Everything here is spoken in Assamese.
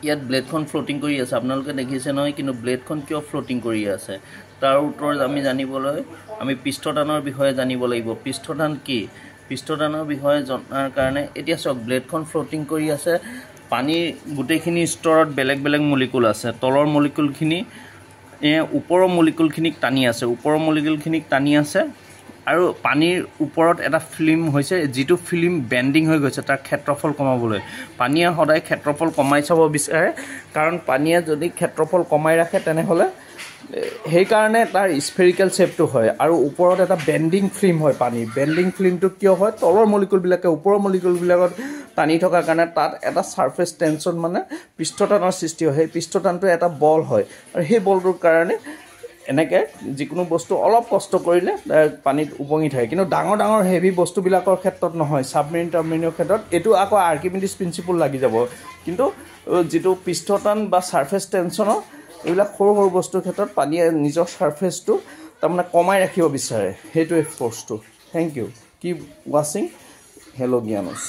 ইয়াত ব্লেডখন ফ্লোটিং কৰি আছে আপোনালোকে দেখিছে নহয় কিন্তু ব্লেডখন কিয় ফ্লোটিং কৰি আছে তাৰ উত্তৰত আমি জানিবলৈ আমি পৃষ্ঠটানৰ বিষয়ে জানিব লাগিব পৃষ্ঠটান কি পৃষ্ঠটানৰ বিষয়ে জনাৰ কাৰণে এতিয়া চক ব্লেডখন ফ্লোটিং কৰি আছে পানীৰ গুটেখিনি স্তৰত বেলেগ বেলেগ মলিকুল আছে তলৰ মলিকুলখিনি ওপৰৰ মলিকুলখিনিক টানি আছে আৰু পানীৰ ওপৰত এটা ফিল্ম হৈছে যেটো ফিল্ম বেন্ডিং হৈ গৈছে তাৰ ক্ষেত্ৰফল কমাবলৈ পানীয়ে সদায় ক্ষেত্ৰফল কমাই চাব বিচাৰে কাৰণ পানীয়ে যদি ক্ষেত্ৰফল কমাই ৰাখে তেনেহলে সেই কাৰণে তাৰ স্ফেৰিকেল শেপটো হয় আৰু ওপৰত এটা বেন্ডিং ফিল্ম হয় পানী বেন্ডিং ফিল্মটো কিয় হয় তলৰ মলিকুলবিলাকে ওপৰৰ মলিকুলবিলাকত টানি থকাৰ কাৰণে তাত এটা সাৰফেস টেনশন মানে পৃষ্ঠটানৰ সৃষ্টি হয় সেই পৃষ্ঠটানটো এটা বল হয় আৰু সেই বলটোৰ কাৰণে এনেকে যিকোনো বস্তু অলপ কষ্ট কৰিলে পানীত উপঙি থাকে কিন্তু ডাঙৰ ডাঙৰ হেভি বস্তুবিলাকৰ ক্ষেত্ৰত নহয় সাবমেৰিন টাবমেৰিনৰ ক্ষেত্ৰত এটো আকৌ আৰ্কিমিডিছ প্ৰিন্সিপল লাগি যাব কিন্তু যেটো পৃষ্ঠটান বা সাৰফেস টেনশনৰ এইবিলাক সৰু সৰু বস্তুৰ ক্ষেত্ৰত পানীয়ে নিজৰ সাৰফেসটো তাৰমানে কমাই ৰাখিব বিচাৰে হেইটোৱে ফোৰ্সটো thank you keep watching hello জ্ঞানস